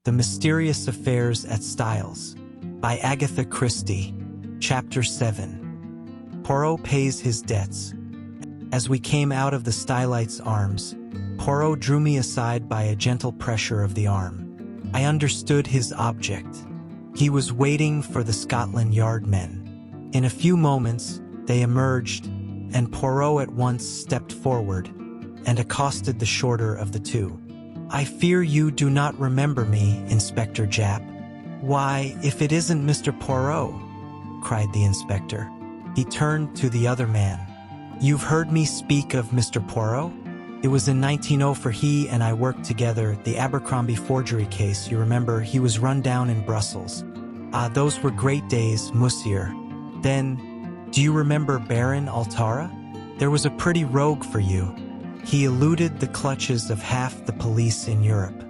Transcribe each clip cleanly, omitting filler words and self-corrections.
The Mysterious Affairs at Styles by Agatha Christie. Chapter 7. Poirot pays his debts. As we came out of the Stylite's arms, Poirot drew me aside by a gentle pressure of the arm. I understood his object. He was waiting for the Scotland Yard men. In a few moments, they emerged, and Poirot at once stepped forward and accosted the shorter of the two. "I fear you do not remember me, Inspector Japp." "Why, if it isn't Mr. Poirot," cried the inspector. He turned to the other man. "You've heard me speak of Mr. Poirot? It was in 1900 for he and I worked together, the Abercrombie forgery case, you remember, he was run down in Brussels. Ah, those were great days, monsieur. Then, do you remember Baron Altara? There was a pretty rogue for you. He eluded the clutches of half the police in Europe.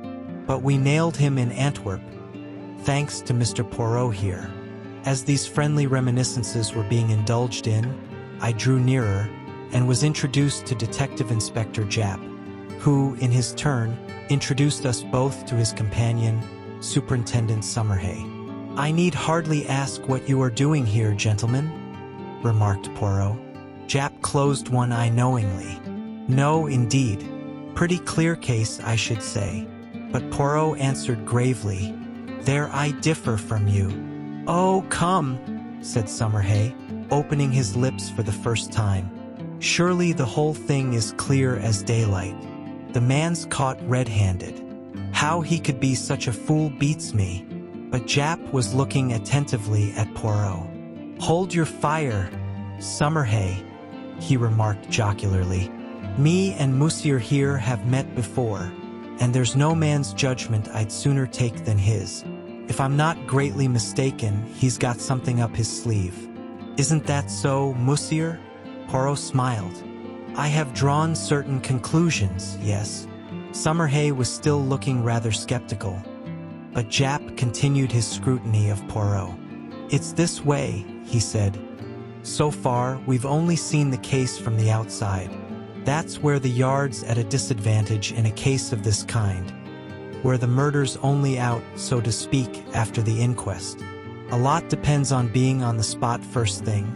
But we nailed him in Antwerp, thanks to Mr. Poirot here." As these friendly reminiscences were being indulged in, I drew nearer and was introduced to Detective Inspector Japp, who, in his turn, introduced us both to his companion, Superintendent Summerhay. "I need hardly ask what you are doing here, gentlemen," remarked Poirot. Japp closed one eye knowingly. "No, indeed. Pretty clear case, I should say." But Poirot answered gravely, "There I differ from you." "Oh, come," said Summerhay, opening his lips for the first time. "Surely the whole thing is clear as daylight. The man's caught red-handed. How he could be such a fool beats me." But Japp was looking attentively at Poirot. "Hold your fire, Summerhay," he remarked jocularly. "Me and Monsieur here have met before, and there's no man's judgment I'd sooner take than his. If I'm not greatly mistaken, he's got something up his sleeve. Isn't that so, Monsieur?" Poirot smiled. "I have drawn certain conclusions, yes." Summerhay was still looking rather skeptical, but Japp continued his scrutiny of Poirot. "It's this way," he said. "So far, we've only seen the case from the outside. That's where the Yard's at a disadvantage in a case of this kind, where the murder's only out, so to speak, after the inquest. A lot depends on being on the spot first thing,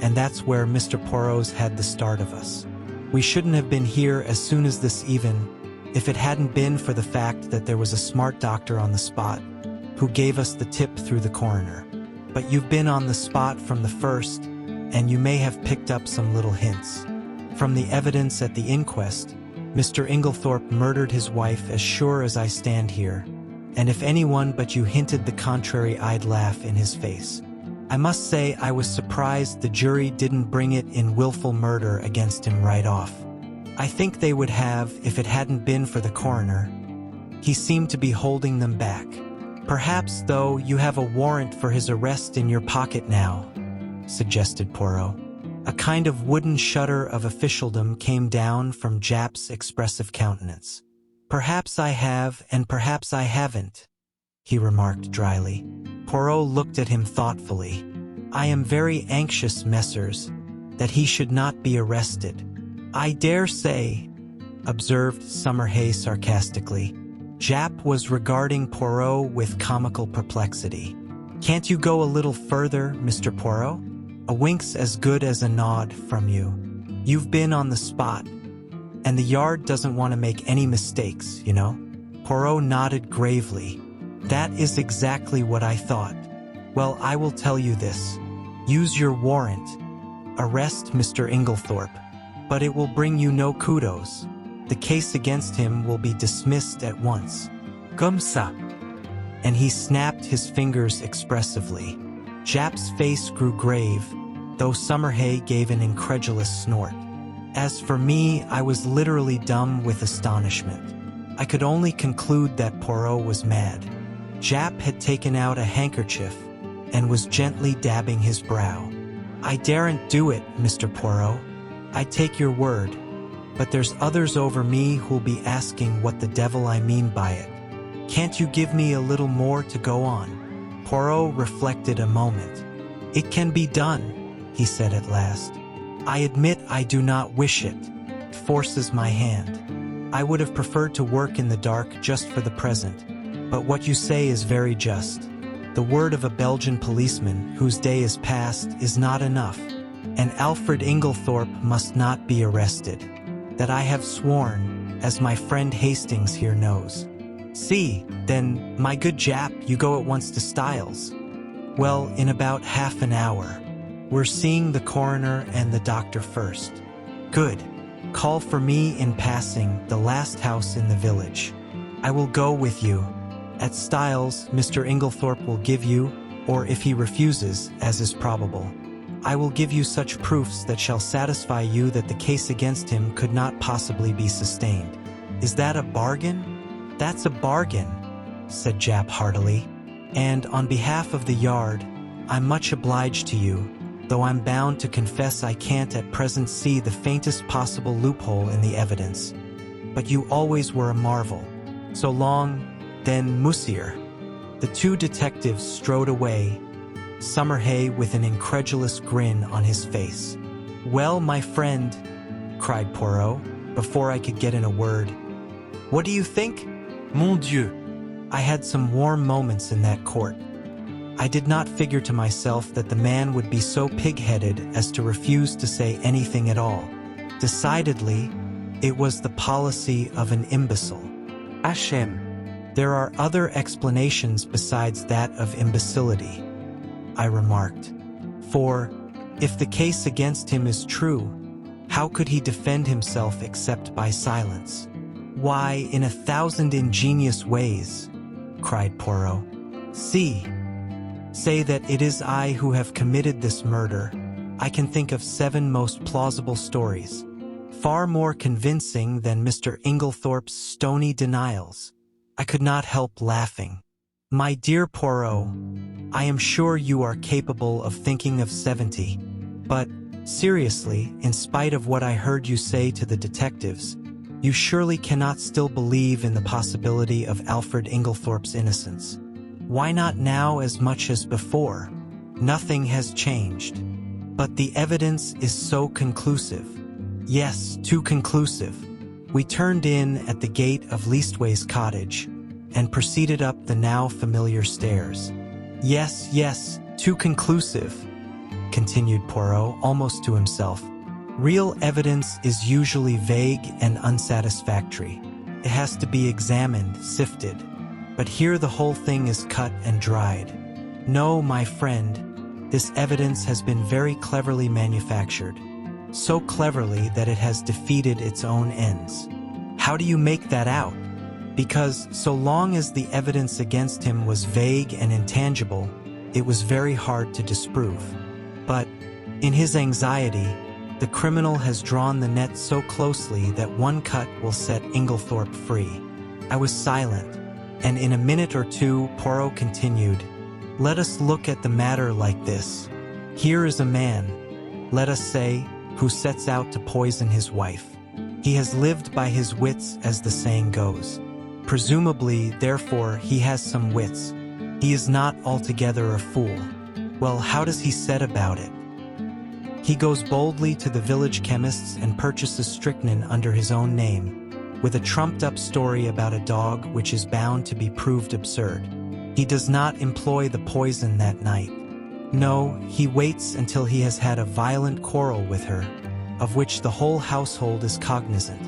and that's where Mr. Poirot's had the start of us. We shouldn't have been here as soon as this even, if it hadn't been for the fact that there was a smart doctor on the spot who gave us the tip through the coroner. But you've been on the spot from the first, and you may have picked up some little hints. From the evidence at the inquest, Mr. Inglethorpe murdered his wife as sure as I stand here, and if anyone but you hinted the contrary, I'd laugh in his face. I must say I was surprised the jury didn't bring it in willful murder against him right off. I think they would have if it hadn't been for the coroner. He seemed to be holding them back. Perhaps, though, you have a warrant for his arrest in your pocket now," suggested Poirot. A kind of wooden shudder of officialdom came down from Japp's expressive countenance. "Perhaps I have, and perhaps I haven't," he remarked dryly. Poirot looked at him thoughtfully. "I am very anxious, messrs, that he should not be arrested." "I dare say," observed Summerhay sarcastically. Japp was regarding Poirot with comical perplexity. "Can't you go a little further, Mr. Poirot? A wink's as good as a nod from you. You've been on the spot, and the Yard doesn't want to make any mistakes, you know." Poirot nodded gravely. "That is exactly what I thought. Well, I will tell you this. Use your warrant. Arrest Mr. Inglethorpe. But it will bring you no kudos. The case against him will be dismissed at once. Comme ça." And he snapped his fingers expressively. Japp's face grew grave, though Summerhay gave an incredulous snort. As for me, I was literally dumb with astonishment. I could only conclude that Poirot was mad. Japp had taken out a handkerchief and was gently dabbing his brow. "I daren't do it, Mr. Poirot. I take your word. But there's others over me who'll be asking what the devil I mean by it. Can't you give me a little more to go on?" Poirot reflected a moment. "It can be done," he said at last. "I admit I do not wish it. It forces my hand. I would have preferred to work in the dark just for the present. But what you say is very just. The word of a Belgian policeman whose day is past is not enough, and Alfred Inglethorpe must not be arrested. That I have sworn, as my friend Hastings here knows. See, then, my good Jap, you go at once to Styles. Well, in about half an hour. We're seeing the coroner and the doctor first. Good. Call for me in passing the last house in the village. I will go with you. At Styles, Mr. Inglethorpe will give you, or if he refuses, as is probable, I will give you such proofs that shall satisfy you that the case against him could not possibly be sustained. Is that a bargain? That's a bargain, said Jap heartily. And on behalf of the yard, I'm much obliged to you, though I'm bound to confess I can't at present see the faintest possible loophole in the evidence. But you always were a marvel. So long, then, monsieur. The two detectives strode away, Summerhay with an incredulous grin on his face. Well, my friend, cried Poirot, before I could get in a word. What do you think? Mon Dieu! I had some warm moments in that court. I did not figure to myself that the man would be so pig-headed as to refuse to say anything at all. Decidedly, it was the policy of an imbecile. Hashem. There are other explanations besides that of imbecility, I remarked. For, if the case against him is true, how could he defend himself except by silence? Why, in 1,000 ingenious ways, cried Poirot. See, say that it is I who have committed this murder. I can think of 7 most plausible stories, far more convincing than Mr. Inglethorpe's stony denials. I could not help laughing. My dear Poirot, I am sure you are capable of thinking of 70, but, seriously, in spite of what I heard you say to the detectives, you surely cannot still believe in the possibility of Alfred Inglethorpe's innocence. Why not now as much as before? Nothing has changed. But the evidence is so conclusive. Yes, too conclusive. We turned in at the gate of Leastways Cottage and proceeded up the now familiar stairs. Yes, too conclusive, continued Poirot almost to himself. Real evidence is usually vague and unsatisfactory. It has to be examined, sifted. But here the whole thing is cut and dried. No, my friend, this evidence has been very cleverly manufactured. So cleverly that it has defeated its own ends. How do you make that out? Because so long as the evidence against him was vague and intangible, it was very hard to disprove. But, in his anxiety, the criminal has drawn the net so closely that one cut will set Inglethorpe free. I was silent, and in a minute or two Poirot continued, Let us look at the matter like this. Here is a man, let us say, who sets out to poison his wife. He has lived by his wits, as the saying goes. Presumably, therefore, he has some wits. He is not altogether a fool. Well, how does he set about it? He goes boldly to the village chemist's and purchases strychnine under his own name, with a trumped-up story about a dog which is bound to be proved absurd. He does not employ the poison that night. No, he waits until he has had a violent quarrel with her, of which the whole household is cognizant,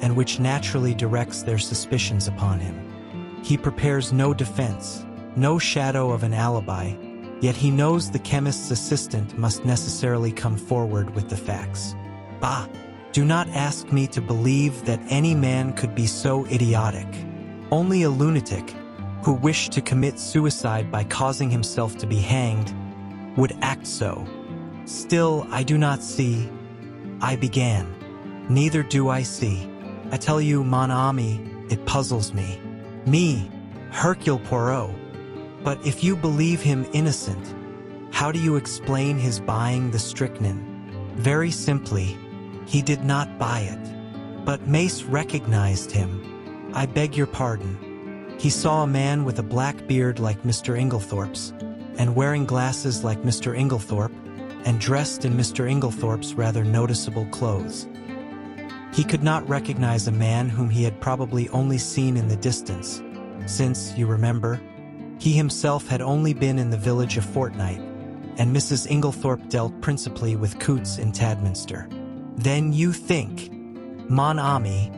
and which naturally directs their suspicions upon him. He prepares no defense, no shadow of an alibi, yet he knows the chemist's assistant must necessarily come forward with the facts. Bah! Do not ask me to believe that any man could be so idiotic. Only a lunatic, who wished to commit suicide by causing himself to be hanged, would act so. Still, I do not see. I began. Neither do I see. I tell you, mon ami, it puzzles me. Me, Hercule Poirot. But if you believe him innocent, how do you explain his buying the strychnine? Very simply, he did not buy it. But Mace recognized him. I beg your pardon. He saw a man with a black beard like Mr. Inglethorpe's, and wearing glasses like Mr. Inglethorpe, and dressed in Mr. Inglethorpe's rather noticeable clothes. He could not recognize a man whom he had probably only seen in the distance, since, you remember, he himself had only been in the village a fortnight, and Mrs. Inglethorpe dealt principally with Coots in Tadminster. Then you think, mon ami,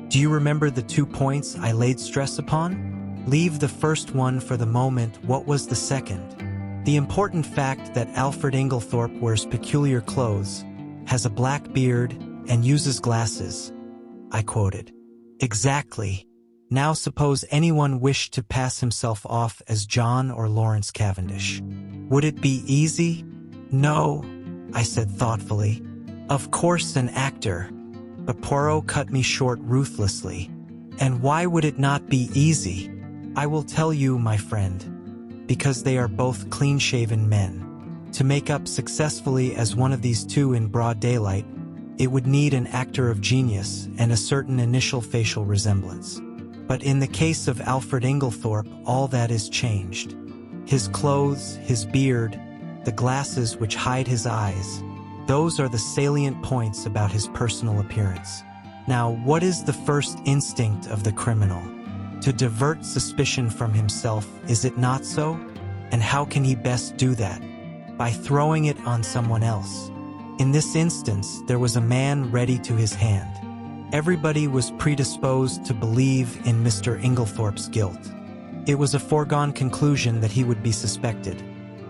do you remember the 2 points I laid stress upon? Leave the first one for the moment. What was the second? The important fact that Alfred Inglethorpe wears peculiar clothes, has a black beard, and uses glasses, I quoted. Exactly. Now suppose anyone wished to pass himself off as John or Lawrence Cavendish. Would it be easy? No, I said thoughtfully. Of course an actor. But Poirot cut me short ruthlessly. And why would it not be easy? I will tell you, my friend. Because they are both clean-shaven men. To make up successfully as one of these two in broad daylight, it would need an actor of genius and a certain initial facial resemblance. But in the case of Alfred Inglethorpe, all that is changed. His clothes, his beard, the glasses which hide his eyes, those are the salient points about his personal appearance. Now, what is the first instinct of the criminal? To divert suspicion from himself, is it not so? And how can he best do that? By throwing it on someone else. In this instance, there was a man ready to his hand. Everybody was predisposed to believe in Mr. Inglethorpe's guilt. It was a foregone conclusion that he would be suspected.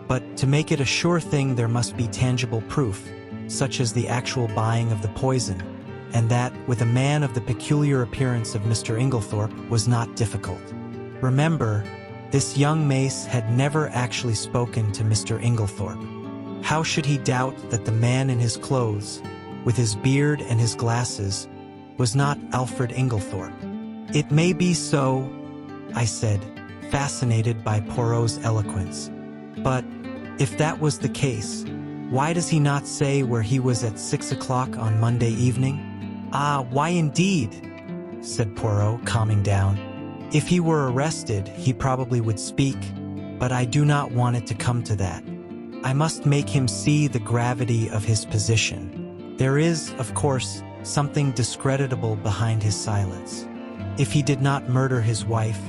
But to make it a sure thing, there must be tangible proof, such as the actual buying of the poison, and that, with a man of the peculiar appearance of Mr. Inglethorpe, was not difficult. Remember, this young Mace had never actually spoken to Mr. Inglethorpe. How should he doubt that the man in his clothes, with his beard and his glasses, was not Alfred Inglethorpe? It may be so, I said, fascinated by Poirot's eloquence. But if that was the case, why does he not say where he was at 6 o'clock on Monday evening? Ah, why indeed? Said Poirot, calming down. If he were arrested, he probably would speak, but I do not want it to come to that. I must make him see the gravity of his position. There is, of course, something discreditable behind his silence. If he did not murder his wife,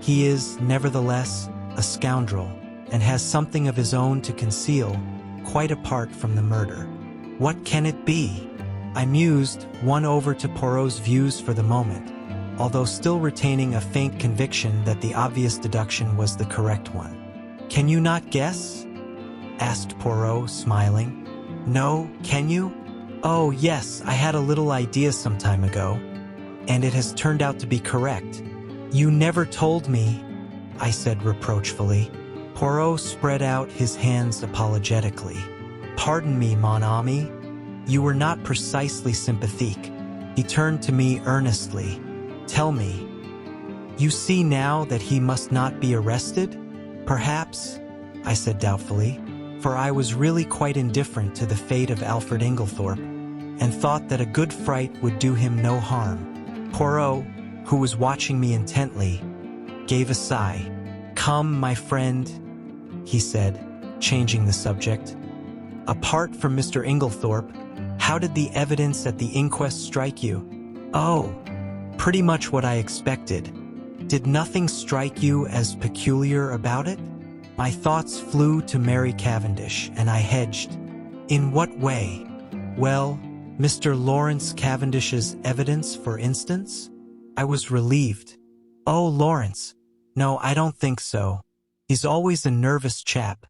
he is, nevertheless, a scoundrel, and has something of his own to conceal, quite apart from the murder. What can it be? I mused, won over to Poirot's views for the moment, although still retaining a faint conviction that the obvious deduction was the correct one. Can you not guess? Asked Poirot, smiling. No, can you? Oh, yes, I had a little idea some time ago, and it has turned out to be correct. You never told me, I said reproachfully. Poirot spread out his hands apologetically. Pardon me, mon ami. You were not precisely sympathetic. He turned to me earnestly. Tell me, you see now that he must not be arrested? Perhaps, I said doubtfully, for I was really quite indifferent to the fate of Alfred Inglethorpe, and thought that a good fright would do him no harm. Poirot, who was watching me intently, gave a sigh. Come, my friend, he said, changing the subject. Apart from Mr. Inglethorpe, how did the evidence at the inquest strike you? Oh, pretty much what I expected. Did nothing strike you as peculiar about it? My thoughts flew to Mary Cavendish, and I hedged. In what way? Well, Mr. Lawrence Cavendish's evidence, for instance? I was relieved. Oh, Lawrence. No, I don't think so. He's always a nervous chap.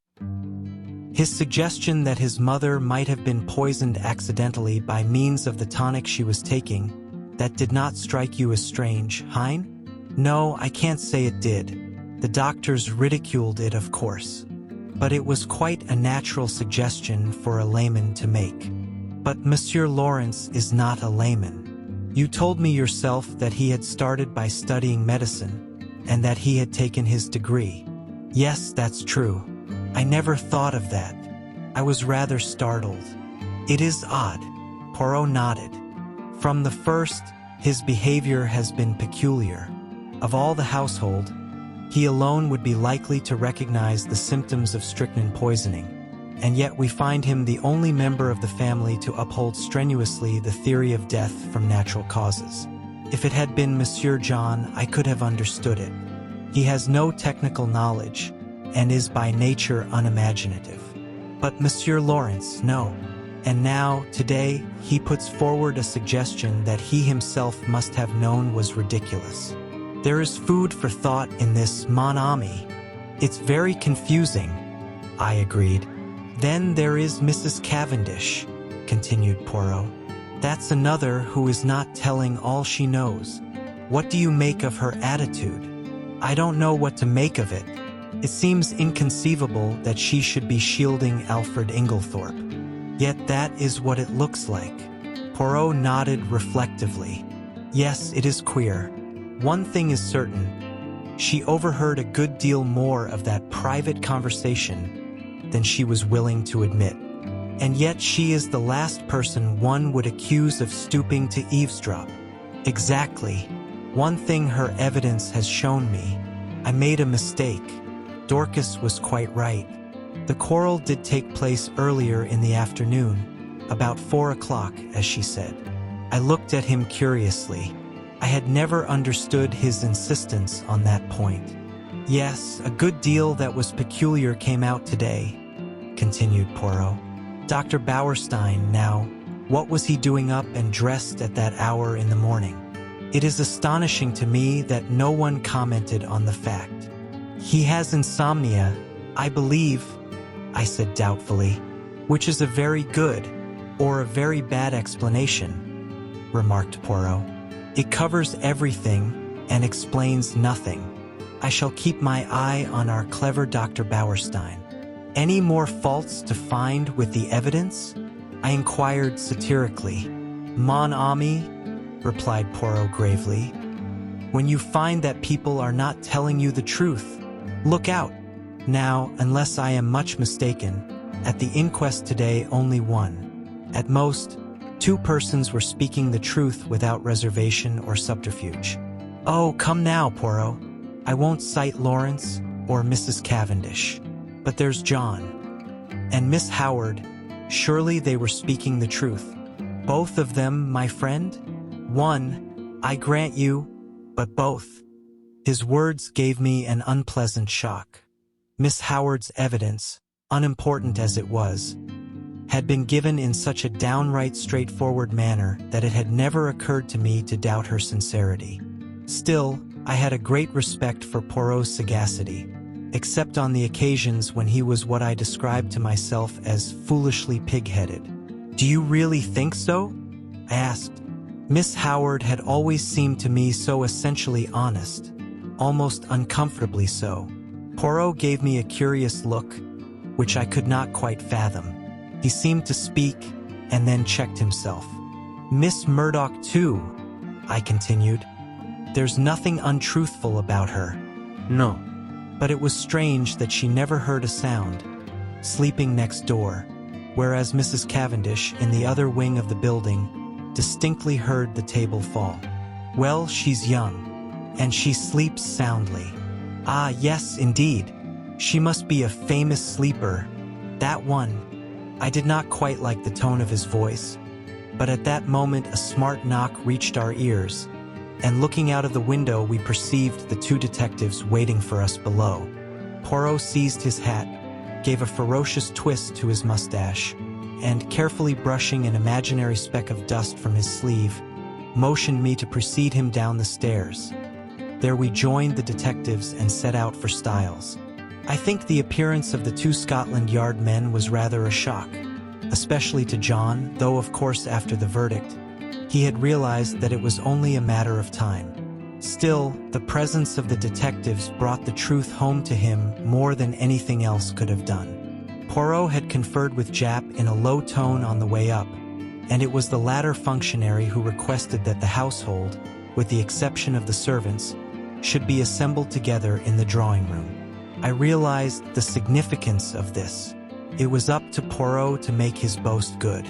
His suggestion that his mother might have been poisoned accidentally by means of the tonic she was taking, that did not strike you as strange, Hein? No, I can't say it did. The doctors ridiculed it, of course. But it was quite a natural suggestion for a layman to make. But Monsieur Lawrence is not a layman. You told me yourself that he had started by studying medicine, and that he had taken his degree. Yes, that's true. I never thought of that. I was rather startled. It is odd. Poirot nodded. From the first, his behavior has been peculiar. Of all the household, he alone would be likely to recognize the symptoms of strychnine poisoning, and yet we find him the only member of the family to uphold strenuously the theory of death from natural causes. If it had been Monsieur John, I could have understood it. He has no technical knowledge and is by nature unimaginative. But Monsieur Lawrence, no. And now, today, he puts forward a suggestion that he himself must have known was ridiculous. There is food for thought in this, mon ami. It's very confusing, I agreed. Then there is Mrs. Cavendish, continued Poirot. That's another who is not telling all she knows. What do you make of her attitude? I don't know what to make of it. It seems inconceivable that she should be shielding Alfred Inglethorpe. Yet that is what it looks like. Poirot nodded reflectively. Yes, it is queer. One thing is certain. She overheard a good deal more of that private conversation than she was willing to admit. And yet she is the last person one would accuse of stooping to eavesdrop. Exactly. One thing her evidence has shown me. I made a mistake. Dorcas was quite right. The quarrel did take place earlier in the afternoon, about 4 o'clock, as she said. I looked at him curiously. I had never understood his insistence on that point. Yes, a good deal that was peculiar came out today, continued Poirot. Dr. Bauerstein, now, what was he doing up and dressed at that hour in the morning? It is astonishing to me that no one commented on the fact. He has insomnia, I believe, I said doubtfully, which is a very good or a very bad explanation, remarked Poirot. It covers everything and explains nothing. I shall keep my eye on our clever Dr. Bauerstein. Any more faults to find with the evidence? I inquired satirically. Mon ami, replied Poirot gravely. When you find that people are not telling you the truth, look out. Now, unless I am much mistaken, at the inquest today only one. At most, 2 persons were speaking the truth without reservation or subterfuge. Oh, come now, Poirot. I won't cite Lawrence or Mrs. Cavendish. But there's John. And Miss Howard. Surely they were speaking the truth. Both of them, my friend? One, I grant you, but both. His words gave me an unpleasant shock. Miss Howard's evidence, unimportant as it was, had been given in such a downright straightforward manner that it had never occurred to me to doubt her sincerity. Still, I had a great respect for Poirot's sagacity, except on the occasions when he was what I described to myself as foolishly pig-headed. Do you really think so? I asked. Miss Howard had always seemed to me so essentially honest, almost uncomfortably so. Poirot gave me a curious look, which I could not quite fathom. He seemed to speak, and then checked himself. Miss Murdoch, too, I continued. There's nothing untruthful about her. No. But it was strange that she never heard a sound, sleeping next door, whereas Mrs. Cavendish, in the other wing of the building, distinctly heard the table fall. Well, she's young, and she sleeps soundly. Ah, yes, indeed. She must be a famous sleeper. That one. I did not quite like the tone of his voice, but at that moment a smart knock reached our ears, and looking out of the window we perceived the 2 detectives waiting for us below. Poirot seized his hat, gave a ferocious twist to his mustache, and, carefully brushing an imaginary speck of dust from his sleeve, motioned me to precede him down the stairs. There we joined the detectives and set out for Styles. I think the appearance of the 2 Scotland Yard men was rather a shock, especially to John, though of course after the verdict, he had realized that it was only a matter of time. Still, the presence of the detectives brought the truth home to him more than anything else could have done. Poirot had conferred with Japp in a low tone on the way up, and it was the latter functionary who requested that the household, with the exception of the servants, should be assembled together in the drawing room. I realized the significance of this. It was up to Poirot to make his boast good.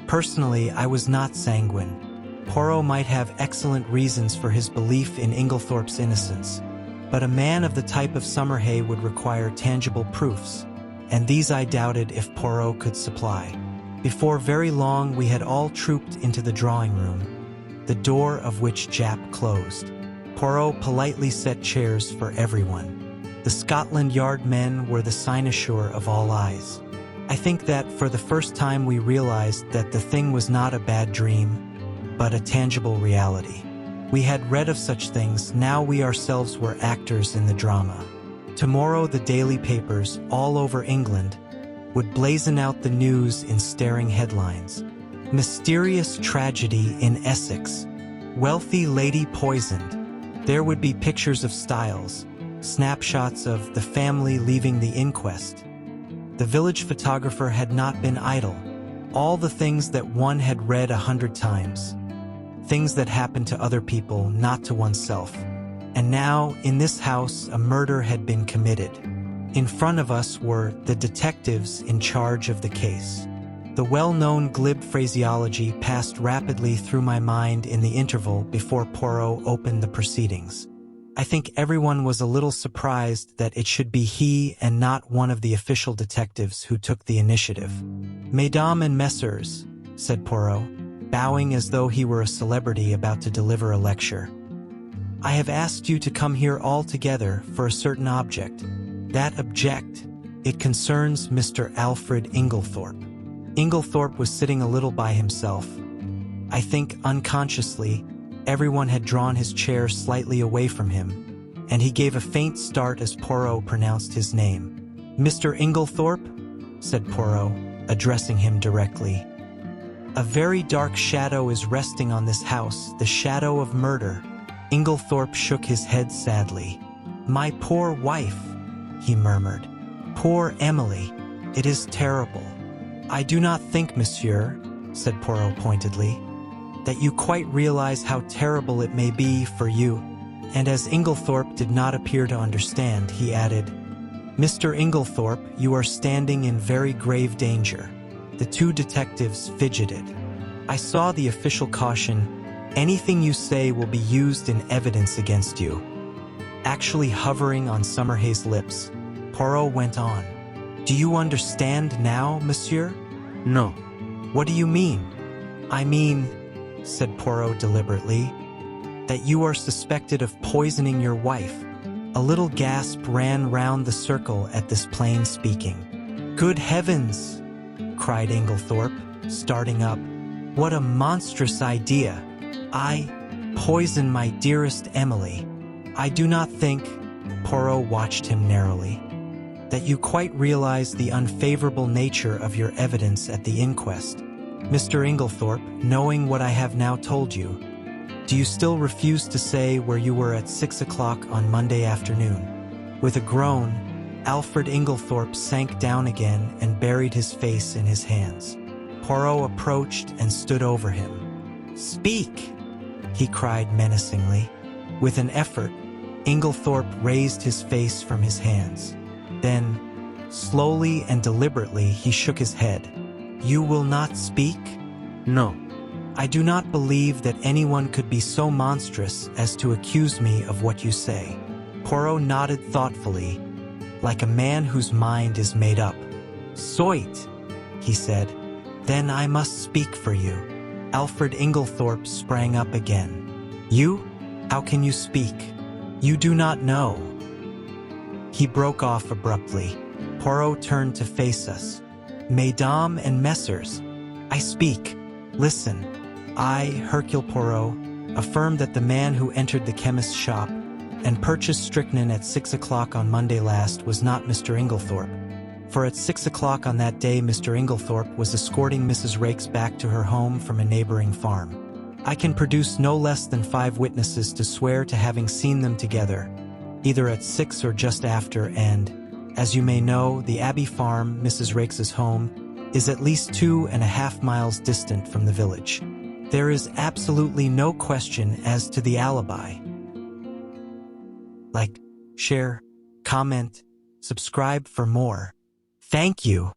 Personally, I was not sanguine. Poirot might have excellent reasons for his belief in Inglethorpe's innocence, but a man of the type of Summerhay would require tangible proofs, and these I doubted if Poirot could supply. Before very long we had all trooped into the drawing room, the door of which Japp closed. Poirot politely set chairs for everyone. The Scotland Yard men were the cynosure of all eyes. I think that for the first time we realized that the thing was not a bad dream, but a tangible reality. We had read of such things, now we ourselves were actors in the drama. Tomorrow the daily papers, all over England, would blazon out the news in staring headlines. Mysterious tragedy in Essex. Wealthy lady poisoned. There would be pictures of Styles, snapshots of the family leaving the inquest. The village photographer had not been idle. All the things that one had read 100 times. Things that happened to other people, not to oneself. And now, in this house, a murder had been committed. In front of us were the detectives in charge of the case. The well-known glib phraseology passed rapidly through my mind in the interval before Poirot opened the proceedings. I think everyone was a little surprised that it should be he and not one of the official detectives who took the initiative. "Mesdames and messieurs," said Poirot, bowing as though he were a celebrity about to deliver a lecture. "I have asked you to come here all together for a certain object. That object, it concerns Mr. Alfred Inglethorpe." Inglethorpe was sitting a little by himself. I think, unconsciously, everyone had drawn his chair slightly away from him, and he gave a faint start as Poirot pronounced his name. "Mr. Inglethorpe?" said Poirot, addressing him directly. "A very dark shadow is resting on this house, the shadow of murder." Inglethorpe shook his head sadly. "My poor wife," he murmured. "Poor Emily. It is terrible." "I do not think, monsieur," said Poirot pointedly, "that you quite realize how terrible it may be for you." And as Inglethorpe did not appear to understand, he added, "Mr. Inglethorpe, you are standing in very grave danger." The two detectives fidgeted. "I saw the official caution, 'Anything you say will be used in evidence against you.'" Actually hovering on Summerhay's lips, Poirot went on. "Do you understand now, monsieur?" No. "What do you mean?" "I mean," said Poirot deliberately, "that you are suspected of poisoning your wife." A little gasp ran round the circle at this plain speaking. "Good heavens!" cried Inglethorpe, starting up. "What a monstrous idea! I poison my dearest Emily. I do not think," Poirot watched him narrowly, "that you quite realize the unfavorable nature of your evidence at the inquest. Mr. Inglethorpe, knowing what I have now told you, do you still refuse to say where you were at 6 o'clock on Monday afternoon?" With a groan, Alfred Inglethorpe sank down again and buried his face in his hands. Poirot approached and stood over him. "Speak!" he cried menacingly. With an effort, Inglethorpe raised his face from his hands. Then, slowly and deliberately, he shook his head. "You will not speak?" No. "I do not believe that anyone could be so monstrous as to accuse me of what you say." Poirot nodded thoughtfully, like a man whose mind is made up. "Soit," he said. "Then I must speak for you." Alfred Inglethorpe sprang up again. "You? How can you speak? You do not know." He broke off abruptly. Poirot turned to face us. "Mesdames and messieurs, I speak. Listen. I, Hercule Poirot, affirm that the man who entered the chemist's shop and purchased strychnine at 6 o'clock on Monday last was not Mr. Inglethorpe. For at 6 o'clock on that day, Mr. Inglethorpe was escorting Mrs. Raikes back to her home from a neighboring farm. I can produce no less than 5 witnesses to swear to having seen them together, either at 6 or just after, and, as you may know, the Abbey Farm, Mrs. Raikes's home, is at least 2.5 miles distant from the village. There is absolutely no question as to the alibi. Like, share, comment, subscribe for more. Thank you.